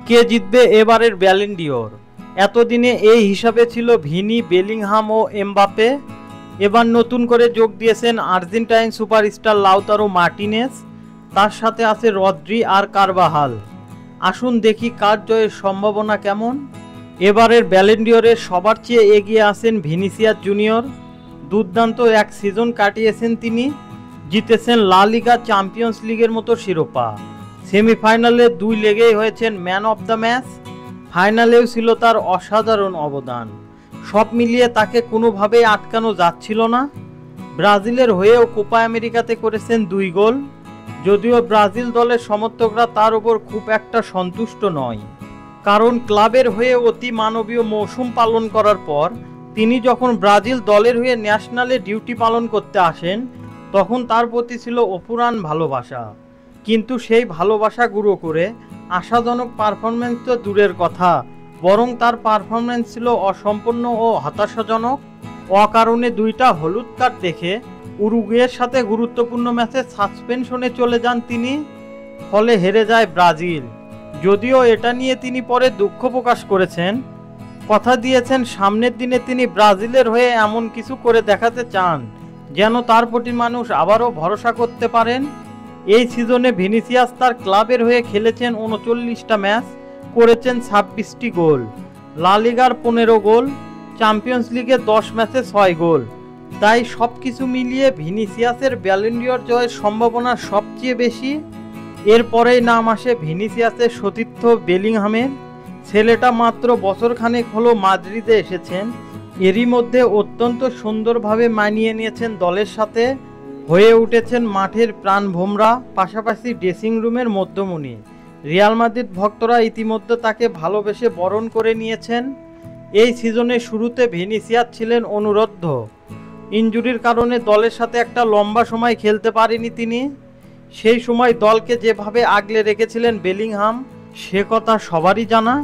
কে জিতবে এবারের Ballon d'Or? এতদিনে এই হিসাবে ছিল ভিনি, বেলিংহাম ও এমবাপে। এবার নতুন করে যোগ দিয়েছেন আর্জেন্টাইন সুপারস্টার লাউতারো মার্টিনেজ, তার সাথে আছে রদ্রি আর কারবাহাল। আসুন দেখি কার জয়ের সম্ভাবনা কেমন। এবারের ব্যালন ডিওরের সবার চেয়ে এগিয়ে আছেন ভিনিসিয়াস জুনিয়র। দুর্দান্ত এক সিজন কাটিয়েছেন তিনি, জিতেছেন লা লিগা, চ্যাম্পিয়ন্স লিগের মতো শিরোপা। সেমিফাইনালে 2 লেগেই হয়েছেন ম্যান অব দ্য ম্যাচ। ফাইনালেও ছিল তার অসাধারণ অবদান। সব মিলিয়ে তাকে কোনোভাবেই আটকানো যাচ্ছিল না। ব্রাজিলের হয়েও কোপা আমেরিকাতে করেছেন 2 গোল। যদিও ব্রাজিল দলের সমর্থকরা তার উপর খুব একটা সন্তুষ্ট নয়, কারণ ক্লাবের হয়ে অতি মানবীয় মৌসুম পালন করার পর তিনি যখন ব্রাজিল দলের হয়ে ন্যাশনালে ডিউটি পালন করতে আসেন, তখন তার প্রতি ছিল অপুরাণ ভালোবাসা। কিন্তু সেই ভালোবাসা গুঁড়ো করে আশাজনক পারফরমেন্স তো দূরের কথা, বরং তার পারফরমেন্স ছিল অসম্পূর্ণ ও হতাশাজনক। অকারণে 2টা হলুদ কার্ড দেখে উরুগুয়ের সাথে গুরুত্বপূর্ণ ম্যাচে সাসপেনশনে চলে যান তিনি, ফলে হেরে যায় ব্রাজিল। যদিও এটা নিয়ে তিনি পরে দুঃখ প্রকাশ করেছেন, কথা দিয়েছেন সামনের দিনে তিনি ব্রাজিলের হয়ে এমন কিছু করে দেখাতে চান যেন তার প্রতি মানুষ আবারও ভরসা করতে পারেন। এই সিজনে ভিনিসিয়াস তার ক্লাবের হয়ে খেলেছেন 39টা ম্যাচ, করেছেন 26টি গোল, লা লিগার 15 গোল, চ্যাম্পিয়ন্স লিগে 10 ম্যাচে 6 গোল। তাই সব কিছু মিলিয়ে ভিনিসিয়াসের ব্যালন ডিওর জয়ের সম্ভাবনা সবচেয়ে বেশি। এরপরেই নাম আসে ভিনিসিয়াসের সতীর্থ বেলিংহামের। ছেলেটা মাত্র বছরখানেক হলো মাদ্রিদে এসেছেন, এরই মধ্যে অত্যন্ত সুন্দরভাবে মানিয়ে নিয়েছেন দলের সাথে, হয়ে উঠেছেন মাঠের প্রাণভোমরা, পাশাপাশি ড্রেসিং রুমের মধ্যমণি। রিয়াল মাদ্রিদ ভক্তরা ইতিমধ্যে তাকে ভালোবেসে বরণ করে নিয়েছেন। এই সিজনের শুরুতে ভিনিসিয়াস ছিলেন অনুরুদ্ধ। ইনজুরির কারণে দলের সাথে একটা লম্বা সময় খেলতে পারেনি তিনি। সেই সময় দলকে যেভাবে আগলে রেখেছিলেন বেলিংহাম, সে কথা সবারই জানা।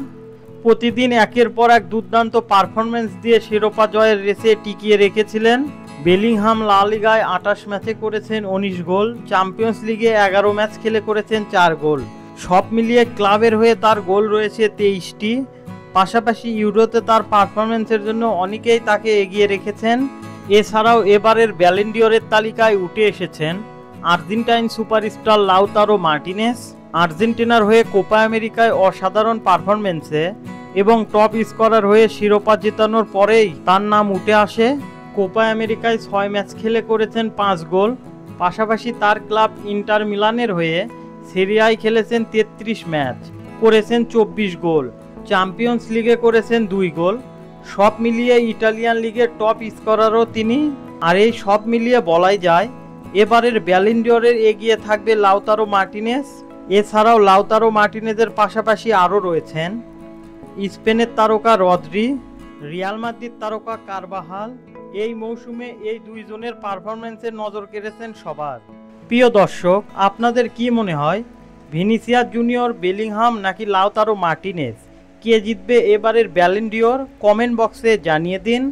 প্রতিদিন একের পর এক দুর্দান্ত পারফরমেন্স দিয়ে শিরোপা জয়ের রেসে টিকিয়ে রেখেছিলেন। বেলিংহাম লা লিগায় 28 ম্যাচে করেছেন 19 গোল, চ্যাম্পিয়ন্স লিগে 11 ম্যাচ খেলে করেছেন 4 গোল। সব মিলিয়ে ক্লাবের হয়ে তার গোল রয়েছে 23টি। পাশাপাশি ইউরোতে তার পারফরমেন্সের জন্য অনেকেই তাকে এগিয়ে রেখেছেন। এছাড়াও এবারের ব্যালন ডিওরের তালিকায় উঠে এসেছেন আর্জেন্টাইন সুপারস্টার লাউতারো মার্টিনেজ। আর্জেন্টিনার হয়ে কোপা আমেরিকায় অসাধারণ পারফরমেন্সে এবং টপ স্কোরার হয়ে শিরোপা জেতানোর পরেই তার নাম উঠে আসে। কোপা আমেরিকায় 6 ম্যাচ খেলে করেছেন 5 গোল। পাশাপাশি তার ক্লাব ইন্টার মিলানের হয়ে সিরিয়ায় খেলেছেন 33 ম্যাচ, করেছেন 24 গোল। চ্যাম্পিয়ন্স লিগে করেছেন 2 গোল। সব মিলিয়ে ইটালিয়ান লিগের টপ স্কোরারও তিনি। আর এই সব মিলিয়ে বলাই যায় এবারের ব্যালন ডিওরের এগিয়ে থাকবে লাউতারো মার্টিনেজ। এছাড়াও লাউতারো মার্টিনেজের পাশাপাশি আরও রয়েছেন স্পেনের তারকা রদ্রি, রিয়াল মাদ্রিদ তারকা কারবাহাল। এই মৌসুমে এই 2 জনের পারফরমেন্সে নজর কেড়েছেন সবার। প্রিয় দর্শক, আপনাদের কি মনে হয় ভিনিসিয়াস জুনিয়র, বেলিংহাম নাকি লাউতারো মার্টিনেজ, কে জিতবে এবারের ব্যালন ডিওর? কমেন্ট বক্সে জানিয়ে দিন।